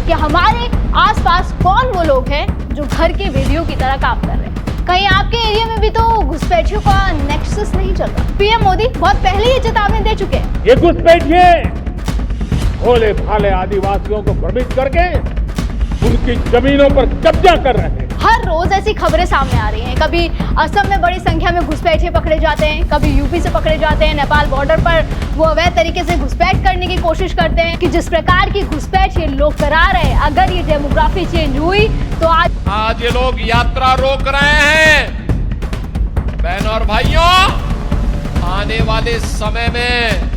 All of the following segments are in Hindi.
कि हमारे आसपास कौन वो लोग हैं जो घर के वीडियो की तरह काम कर रहे हैं। कहीं आपके एरिया में भी तो घुसपैठियों का नेक्सस नहीं चल रहा। पीएम मोदी बहुत पहले ये चेतावनी दे चुके हैं। ये घुसपैठिए भोले भाले आदिवासियों को भ्रमित करके उनकी जमीनों पर कब्जा कर रहे हैं। हर रोज ऐसी खबरें सामने आ रही हैं। कभी असम में बड़ी संख्या में घुसपैठिए पकड़े जाते हैं, कभी यूपी से पकड़े जाते हैं। नेपाल बॉर्डर पर वो अवैध तरीके से घुसपैठ करने की कोशिश करते हैं कि जिस प्रकार की घुसपैठ ये लोग करा रहे हैं, अगर ये डेमोग्राफी चेंज हुई तो आज ये लोग यात्रा रोक रहे हैं। बहनों और भाइयों, आने वाले समय में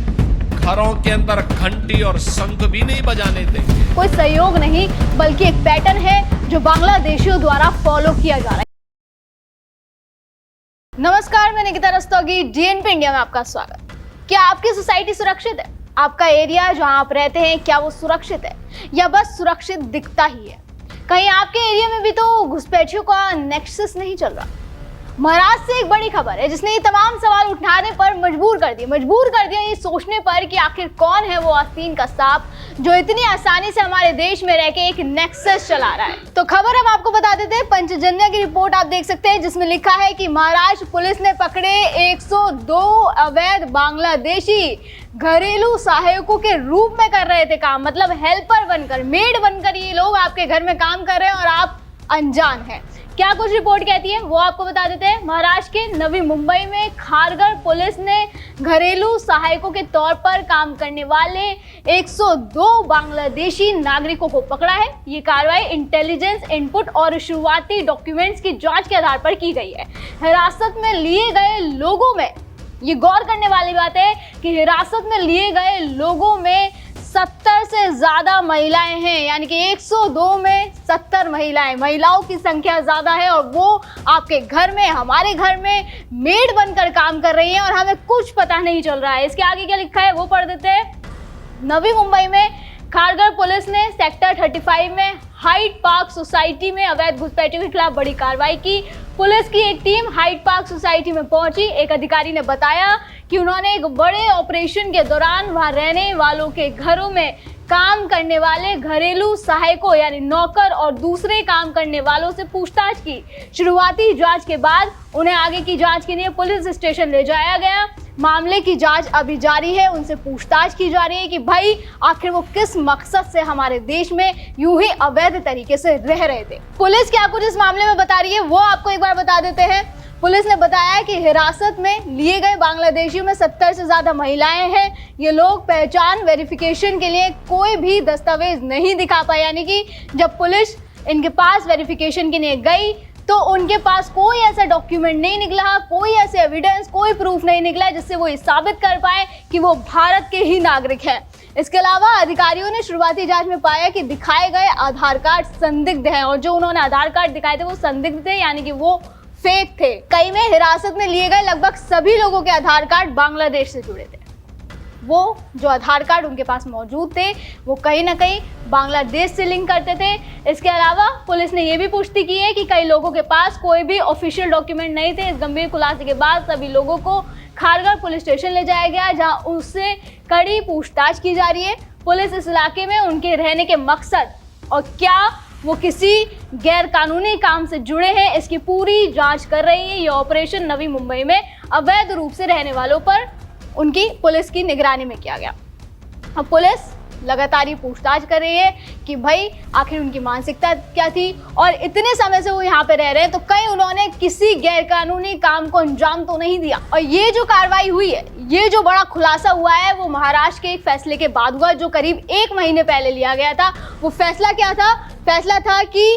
घरों के अंदर घंटी और शंख भी नहीं बजाने देंगे। कोई सहयोग नहीं बल्कि एक पैटर्न है जो बांग्लादेशियों द्वारा फॉलो किया जा रहा है। नमस्कार, मैं निकिता रस्तोगी, डीएनपी इंडिया में आपका स्वागत। क्या आपकी सोसाइटी सुरक्षित है? आपका एरिया जहां आप रहते हैं, क्या वो सुरक्षित है या बस सुरक्षित दिखता ही है? कहीं आपके एरिया में भी तो घुसपैठियों का नेक्सस नहीं चल रहा। महाराष्ट्र से एक बड़ी खबर है जिसने ये तमाम सवाल उठाने पर मजबूर कर दिया ये सोचने पर कि आखिर कौन है वो आस्तीन का सांप जो इतनी आसानी से हमारे देश में रह के एक नेक्सस चला रहा है। तो खबर हम आपको बता देते हैं। पंचजन्य की रिपोर्ट आप देख सकते हैं जिसमें लिखा है कि महाराष्ट्र पुलिस ने पकड़े 102 अवैध बांग्लादेशी घरेलू सहायकों के रूप में कर रहे थे काम। मतलब हेल्पर बनकर, मेड बनकर ये लोग आपके घर में काम कर रहे हैं और आप अनजान हैं। क्या कुछ रिपोर्ट कहती है वो आपको बता देते हैं। महाराष्ट्र के नवी मुंबई में खारघर पुलिस ने घरेलू सहायकों के तौर पर काम करने वाले 102 बांग्लादेशी नागरिकों को पकड़ा है। ये कार्रवाई इंटेलिजेंस इनपुट और शुरुआती डॉक्यूमेंट्स की जांच के आधार पर की गई है। हिरासत में लिए गए लोगों में, ये गौर करने वाली बात है कि हिरासत में लिए गए लोगों में 70 से ज्यादा महिलाएं हैं। यानी कि 102 में 70 महिलाओं की संख्या ज्यादा है और वो आपके घर में, हमारे घर में मेड बनकर काम कर रही हैं और हमें कुछ पता नहीं चल रहा है। इसके आगे क्या लिखा है वो पढ़ देते हैं। नवी मुंबई में खारघर पुलिस ने सेक्टर 35 में हाइट पार्क सोसाइटी में अवैध घुसपैठियों के खिलाफ बड़ी कार्रवाई की। पुलिस की एक टीम हाइट पार्क सोसाइटी में पहुंची। एक अधिकारी ने बताया कि उन्होंने एक बड़े ऑपरेशन के दौरान वहां रहने वालों के घरों में काम करने वाले घरेलू सहायकों यानी नौकर और दूसरे काम करने वालों से पूछताछ की। शुरुआती जांच के बाद उन्हें आगे की जांच के लिए पुलिस स्टेशन ले जाया गया। मामले की जांच अभी जारी है। उनसे पूछताछ की जा रही है कि भाई आखिर वो किस मकसद से हमारे देश में यूं ही अवैध तरीके से रह रहे थे। पुलिस क्या कुछ इस मामले में बता रही है वो आपको एक बार बता देते हैं। पुलिस ने बताया कि हिरासत में लिए गए बांग्लादेशियों में 70 से ज्यादा महिलाएं हैं। ये लोग पहचान वेरिफिकेशन के लिए कोई भी दस्तावेज नहीं दिखा पाए। यानी कि जब पुलिस इनके पास वेरिफिकेशन के लिए गई तो उनके पास कोई ऐसा डॉक्यूमेंट नहीं निकला, कोई ऐसे एविडेंस, कोई प्रूफ नहीं निकला जिससे वो ये साबित कर पाए कि वो भारत के ही नागरिक हैं। इसके अलावा अधिकारियों ने शुरुआती जांच में पाया कि दिखाए गए आधार कार्ड संदिग्ध हैं और जो उन्होंने आधार कार्ड दिखाए थे वो संदिग्ध थे, यानी कि वो फेक थे। कई में हिरासत में लिए गए लगभग सभी लोगों के आधार कार्ड बांग्लादेश से जुड़े थे। वो जो आधार कार्ड उनके पास मौजूद थे वो कहीं ना कहीं बांग्लादेश से लिंक करते थे। इसके अलावा पुलिस ने ये भी पुष्टि की है कि कई लोगों के पास कोई भी ऑफिशियल डॉक्यूमेंट नहीं थे। इस गंभीर खुलासे के बाद सभी लोगों को खारघर पुलिस स्टेशन ले जाया गया जहां उससे कड़ी पूछताछ की जा रही है। पुलिस इस इलाके में उनके रहने के मकसद और क्या वो किसी गैर कानूनी काम से जुड़े हैं इसकी पूरी जांच कर रही है। ये ऑपरेशन नवी मुंबई में अवैध रूप से रहने वालों पर उनकी पुलिस की निगरानी में किया गया। अब पुलिस लगातार ये पूछताछ कर रही है कि भाई आखिर उनकी मानसिकता क्या थी और इतने समय से वो यहाँ पे रह रहे हैं तो कहीं उन्होंने किसी गैर कानूनी काम को अंजाम तो नहीं दिया। और ये जो कार्रवाई हुई है, ये जो बड़ा खुलासा हुआ है वो महाराष्ट्र के एक फैसले के बाद हुआ जो करीब 1 महीने पहले लिया गया था। वो फैसला क्या था? फैसला था कि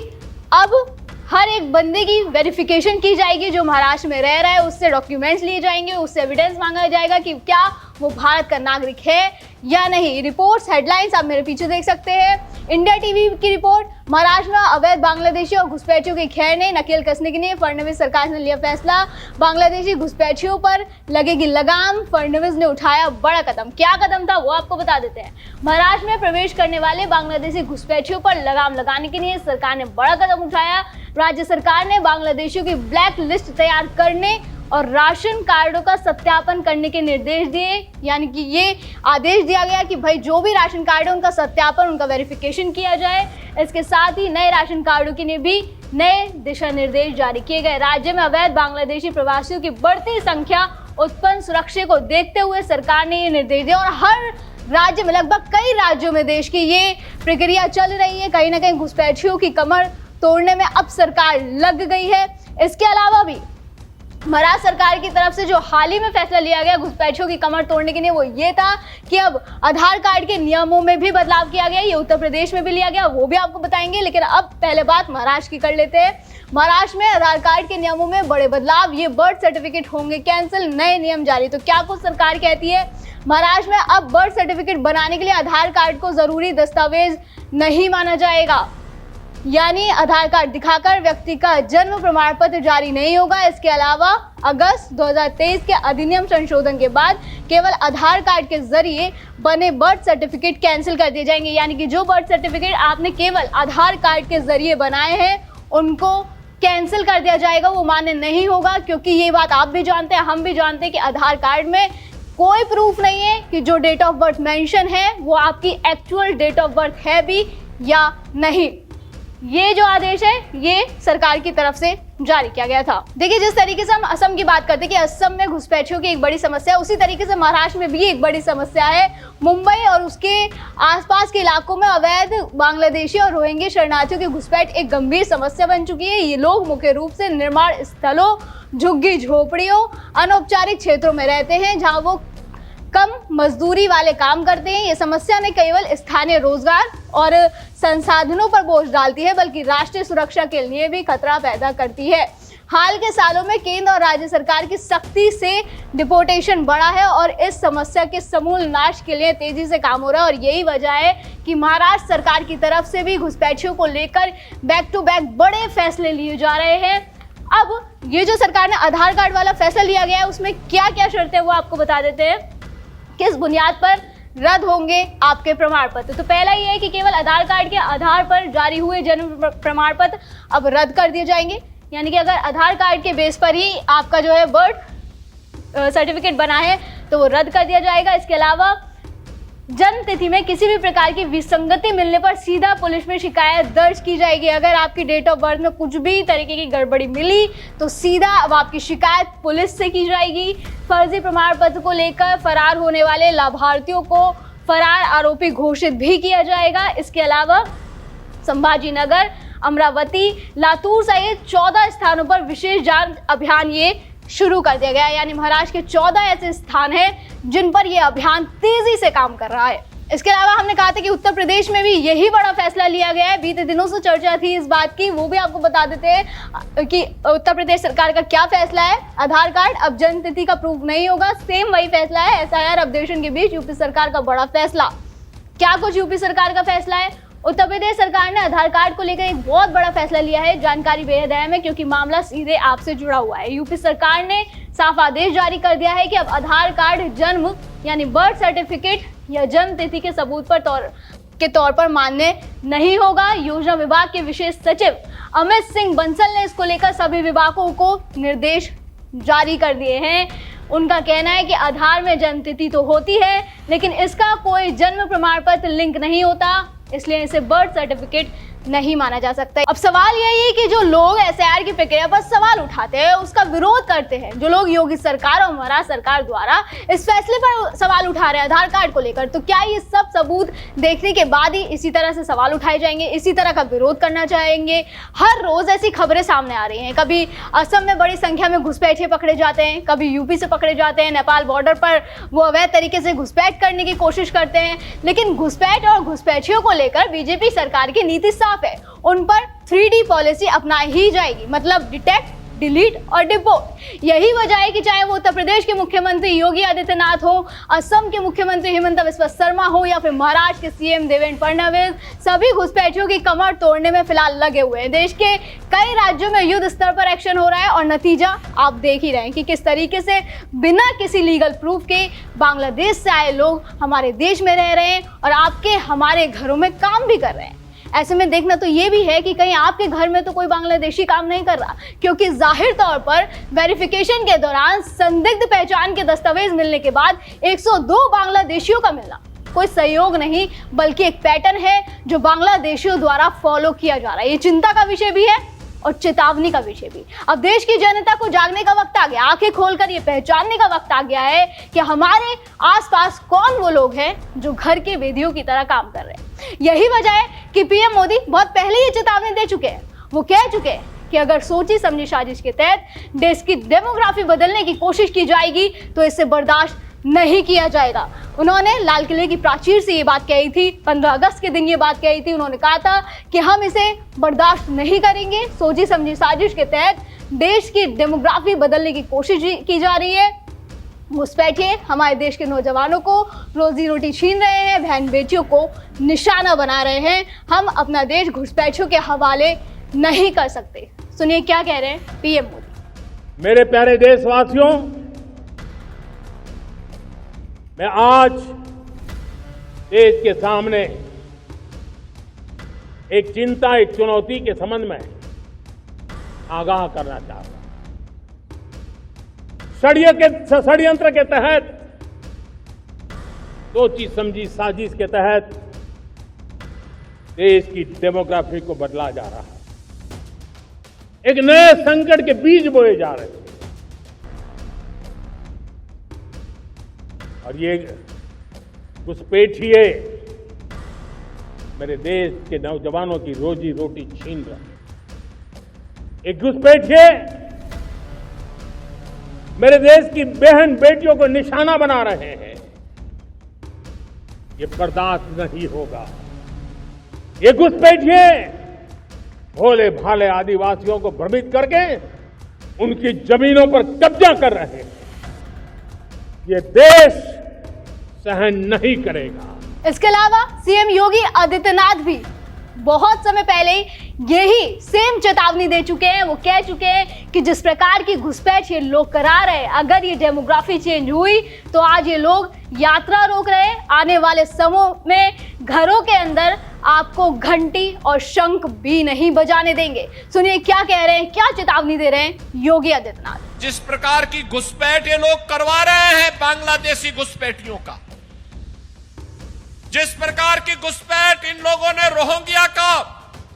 अब हर एक बंदे की वेरिफिकेशन की जाएगी जो महाराष्ट्र में रह रहा है, उससे डॉक्यूमेंट्स लिए जाएंगे, उससे एविडेंस मांगा जाएगा कि क्या वो भारत का नागरिक है या नहीं। रिपोर्ट्स, हेडलाइंस आप मेरे पीछे देख सकते हैं। इंडिया टीवी की रिपोर्ट, महाराष्ट्र में अवैध बांग्लादेशियों और घुसपैठियों के खैर ने नकेल कसने के लिए फडणवीस सरकार ने लिया फैसला। बांग्लादेशी घुसपैठियों पर लगेगी लगाम, फडणवीस ने उठाया बड़ा कदम। क्या कदम था वो आपको बता देते हैं। महाराष्ट्र में प्रवेश करने वाले बांग्लादेशी घुसपैठियों पर लगाम लगाने के लिए सरकार ने बड़ा कदम उठाया। राज्य सरकार ने बांग्लादेशियों की ब्लैक लिस्ट तैयार करने और राशन कार्डों का सत्यापन करने के निर्देश दिए। यानी कि ये आदेश दिया गया कि भाई जो भी राशन कार्ड है उनका सत्यापन, उनका वेरिफिकेशन किया जाए। इसके साथ ही नए राशन कार्डों के लिए भी नए दिशा निर्देश जारी किए गए। राज्य में अवैध बांग्लादेशी प्रवासियों की बढ़ती संख्या उत्पन्न सुरक्षा को देखते हुए सरकार ने ये निर्देश दिया और हर राज्य में, लगभग कई राज्यों में देश की ये प्रक्रिया चल रही है। कहीं ना कहीं घुसपैठियों की कमर तोड़ने में अब सरकार लग गई है। इसके अलावा भी महाराष्ट्र सरकार की तरफ से जो हाल ही में फैसला लिया गया घुसपैठियों की कमर तोड़ने के लिए, वो ये था कि अब आधार कार्ड के नियमों में भी बदलाव किया गया। ये उत्तर प्रदेश में भी लिया गया, वो भी आपको बताएंगे। लेकिन अब पहले बात महाराष्ट्र की कर लेते हैं। महाराष्ट्र में आधार कार्ड के नियमों में बड़े बदलाव, ये बर्थ सर्टिफिकेट होंगे कैंसिल, नए नियम जारी। तो क्या कुछ सरकार कहती है? महाराष्ट्र में अब बर्थ सर्टिफिकेट बनाने के लिए आधार कार्ड को जरूरी दस्तावेज नहीं माना जाएगा। यानी आधार कार्ड दिखाकर व्यक्ति का जन्म प्रमाण पत्र जारी नहीं होगा। इसके अलावा अगस्त 2023 के अधिनियम संशोधन के बाद केवल आधार कार्ड के जरिए बने बर्थ सर्टिफिकेट कैंसिल कर दिए जाएंगे। यानी कि जो बर्थ सर्टिफिकेट आपने केवल आधार कार्ड के जरिए बनाए हैं उनको कैंसिल कर दिया जाएगा, वो मान्य नहीं होगा। क्योंकि ये बात आप भी जानते हैं, हम भी जानते हैं कि आधार कार्ड में कोई प्रूफ नहीं है कि जो डेट ऑफ बर्थ मेंशन है वो आपकी एक्चुअल डेट ऑफ बर्थ है भी या नहीं। ये जो आदेश है ये सरकार की तरफ से जारी किया गया था। देखिए, जिस तरीके से हम असम की बात करते हैं कि असम में घुसपैठियों की एक बड़ी समस्या है, उसी तरीके से महाराष्ट्र में भी एक बड़ी समस्या है। मुंबई और उसके आसपास के इलाकों में अवैध बांग्लादेशी और रोहिंग्या शरणार्थियों की घुसपैठ एक गंभीर समस्या बन चुकी है। ये लोग मुख्य रूप से निर्माण स्थलों, झुग्गी झोपड़ियों, अनौपचारिक क्षेत्रों में रहते हैं जहाँ वो कम मजदूरी वाले काम करते हैं। ये समस्या न केवल स्थानीय रोजगार और संसाधनों पर बोझ डालती है बल्कि राष्ट्रीय सुरक्षा के लिए भी खतरा पैदा करती है। हाल के सालों में केंद्र और राज्य सरकार की सख्ती से डिपोर्टेशन बढ़ा है और इस समस्या के समूल नाश के लिए तेजी से काम हो रहा है। और यही वजह है कि महाराष्ट्र सरकार की तरफ से भी घुसपैठियों को लेकर बैक टू बैक बड़े फैसले लिए जा रहे हैं। अब ये जो सरकार ने आधार कार्ड वाला फैसला लिया गया है उसमें क्या क्या शर्तें वो आपको बता देते हैं। किस बुनियाद पर रद्द होंगे आपके प्रमाण पत्र? तो पहला ये है कि केवल आधार कार्ड के आधार पर जारी हुए जन्म प्रमाण पत्र अब रद्द कर दिए जाएंगे। यानी कि अगर आधार कार्ड के बेस पर ही आपका जो है बर्थ सर्टिफिकेट बना है तो वो रद्द कर दिया जाएगा। इसके अलावा जन्म तिथि में किसी भी प्रकार की विसंगति मिलने पर सीधा पुलिस में शिकायत दर्ज की जाएगी। अगर आपकी डेट ऑफ बर्थ में कुछ भी तरीके की गड़बड़ी मिली तो सीधा अब आपकी शिकायत पुलिस से की जाएगी। फर्जी प्रमाण पत्र को लेकर फरार होने वाले लाभार्थियों को फरार आरोपी घोषित भी किया जाएगा। इसके अलावा संभाजीनगर, अमरावती, लातूर सहित 14 स्थानों पर विशेष जांच अभियान ये शुरू कर दिया गया है। यानी महाराष्ट्र के 14 ऐसे स्थान हैं जिन पर यह अभियान तेजी से काम कर रहा है। इसके अलावा हमने कहा था कि उत्तर प्रदेश में भी यही बड़ा फैसला लिया गया है। बीते दिनों से चर्चा थी इस बात की, वो भी आपको बता देते हैं कि उत्तर प्रदेश सरकार का क्या फैसला है। आधार कार्ड अब जन्म तिथि का प्रूफ नहीं होगा, सेम वही फैसला है। एसआईआर अपडेशन के बीच यूपी सरकार का बड़ा फैसला। क्या कुछ यूपी सरकार का फैसला है? उत्तर प्रदेश सरकार ने आधार कार्ड को लेकर एक बहुत बड़ा फैसला लिया है। जानकारी बेहद अहम है क्योंकि मामला सीधे आपसे जुड़ा हुआ है। यूपी सरकार ने साफ आदेश जारी कर दिया है कि अब आधार कार्ड जन्म यानी बर्थ सर्टिफिकेट या जन्म तिथि के सबूत के तौर पर मान्य नहीं होगा। योजना विभाग के विशेष सचिव अमित सिंह बंसल ने इसको लेकर सभी विभागों को निर्देश जारी कर दिए हैं। उनका कहना है कि आधार में जन्म तिथि तो होती है लेकिन इसका कोई जन्म प्रमाण पत्र लिंक नहीं होता, इसलिए इसे बर्थ सर्टिफिकेट नहीं माना जा सकता। अब सवाल यही है कि जो लोग एसआईआर की प्रक्रिया पर सवाल उठाते हैं, उसका विरोध करते हैं, जो लोग योगी सरकार और महाराष्ट्र सरकार द्वारा इस फैसले पर सवाल उठा रहे हैं आधार कार्ड को लेकर, तो क्या ये सब सबूत देखने के बाद ही इसी तरह से सवाल उठाए जाएंगे, इसी तरह का विरोध करना चाहेंगे? हर रोज ऐसी खबरें सामने आ रही हैं। कभी असम में बड़ी संख्या में घुसपैठिए पकड़े जाते हैं, कभी यूपी से पकड़े जाते हैं, नेपाल बॉर्डर पर वो अवैध तरीके से घुसपैठ करने की कोशिश करते हैं। लेकिन घुसपैठ और घुसपैठियों को लेकर बीजेपी सरकार की नीति साफ है, उन पर 3D पॉलिसी अपनाई ही जाएगी, मतलब डिटेक्ट, डिलीट और डिपोर्ट। यही वजह है कि चाहे वो उत्तर प्रदेश के मुख्यमंत्री योगी आदित्यनाथ हो, असम के मुख्यमंत्री हिमंता बिस्वा शर्मा हो या फिर महाराष्ट्र के सीएम देवेंद्र फडणवीस, सभी घुसपैठियों की कमर तोड़ने में फिलहाल लगे हुए हैं। देश के कई राज्यों में युद्ध स्तर पर एक्शन हो रहा है और नतीजा आप देख ही रहे हैं कि किस तरीके से बिना किसी लीगल प्रूफ के बांग्लादेश से आए लोग हमारे देश में रह रहे हैं और आपके हमारे घरों में काम भी कर रहे हैं। ऐसे में देखना तो ये भी है कि कहीं आपके घर में तो कोई बांग्लादेशी काम नहीं कर रहा, क्योंकि जाहिर तौर पर वेरिफिकेशन के दौरान संदिग्ध पहचान के दस्तावेज मिलने के बाद 102 बांग्लादेशियों का मिलना कोई सहयोग नहीं बल्कि एक पैटर्न है जो बांग्लादेशियों द्वारा फॉलो किया जा रहा है। ये चिंता का विषय भी है और चेतावनी का विषय भी। अब देश की जनता को जागने का वक्त आ गया, आंखें खोलकर ये पहचानने का वक्त आ गया है कि हमारे आसपास कौन वो लोग हैं जो घर के वेदियों की तरह काम कर रहे हैं। यही वजह है कि पीएम मोदी बहुत पहले ये चेतावनी दे चुके हैं। वो कह चुके हैं कि अगर सोची समझी साजिश के तहत देश की डेमोग्राफी बदलने की कोशिश की जाएगी तो इसे बर्दाश्त नहीं किया जाएगा। उन्होंने लाल किले की प्राचीर से ये बात कही थी, 15 अगस्त के दिन ये बात कही थी। उन्होंने कहा था कि हम इसे बर्दाश्त नहीं करेंगे। सोची समझी साजिश के तहत देश की डेमोग्राफी बदलने की कोशिश की जा रही है। घुसपैठिए हमारे देश के नौजवानों को रोजी रोटी छीन रहे हैं, बहन बेटियों को निशाना बना रहे हैं। हम अपना देश घुसपैठियों के हवाले नहीं कर सकते। सुनिए क्या कह रहे हैं पीएम मोदी। मेरे प्यारे देशवासियों, मैं आज देश के सामने एक चिंता, एक चुनौती के संबंध में आगाह करना चाहता हूं। षड्यंत्र के तहत, सोची समझी साजिश के तहत देश की डेमोग्राफी को बदला जा रहा है। एक नए संकट के बीज बोए जा रहे हैं और ये घुसपैठिए मेरे देश के नौजवानों की रोजी रोटी छीन रहे हैं। एक घुसपैठिए मेरे देश की बहन बेटियों को निशाना बना रहे हैं। ये बर्दाश्त नहीं होगा। ये घुसपैठिए भोले भाले आदिवासियों को भ्रमित करके उनकी जमीनों पर कब्जा कर रहे हैं। ये देश सहन नहीं करेगा। इसके अलावा सीएम योगी आदित्यनाथ भी बहुत समय पहले यही सेम चेतावनी दे चुके हैं। वो कह चुके हैं कि जिस प्रकार की घुसपैठ ये लोग करा रहे हैं, अगर ये डेमोग्राफी चेंज हुई तो आज ये लोग यात्रा रोक रहे हैं। आने वाले समय में घरों के अंदर आपको घंटी और शंख भी नहीं बजाने देंगे। सुनिए क्या कह रहे हैं, क्या चेतावनी दे रहे हैं योगी आदित्यनाथ। जिस प्रकार की घुसपैठ ये लोग करवा रहे हैं बांग्लादेशी घुसपैठियों का, जिस प्रकार की घुसपैठ इन लोगों ने रोहिंग्या का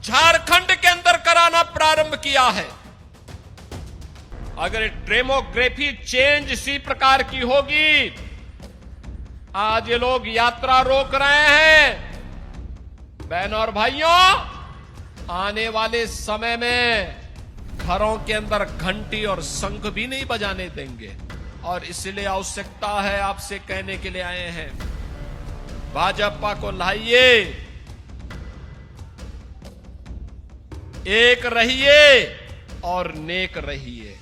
झारखंड के अंदर कराना प्रारंभ किया है, अगर डेमोग्राफी चेंज इसी प्रकार की होगी, आज ये लोग यात्रा रोक रहे हैं। बहनों और भाइयों, आने वाले समय में घरों के अंदर घंटी और शंख भी नहीं बजाने देंगे। और इसलिए आवश्यकता है, आपसे कहने के लिए आए हैं, भाजपा को लाइए, एक रहिए और नेक रहिए।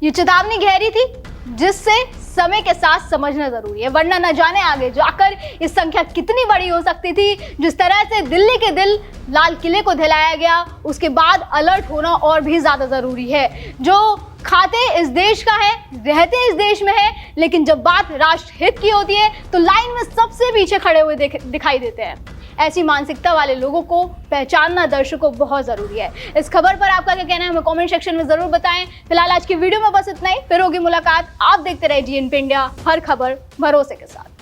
ये चेतावनी गहरी थी जिससे समय के साथ समझना जरूरी है, वरना न जाने आगे जाकर इस संख्या कितनी बड़ी हो सकती थी। जिस तरह से दिल्ली के दिल लाल किले को दिलाया गया, उसके बाद अलर्ट होना और भी ज्यादा जरूरी है। जो खाते इस देश का है, रहते इस देश में है, लेकिन जब बात राष्ट्र हित की होती है तो लाइन में सबसे पीछे खड़े हुए दिखाई देते हैं। ऐसी मानसिकता वाले लोगों को पहचानना दर्शकों बहुत जरूरी है। इस खबर पर आपका क्या कहना है हमें कमेंट सेक्शन में जरूर बताएं। फिलहाल आज की वीडियो में बस इतना ही, फिर होगी मुलाकात। आप देखते रहे DNP इंडिया, हर खबर भरोसे के साथ।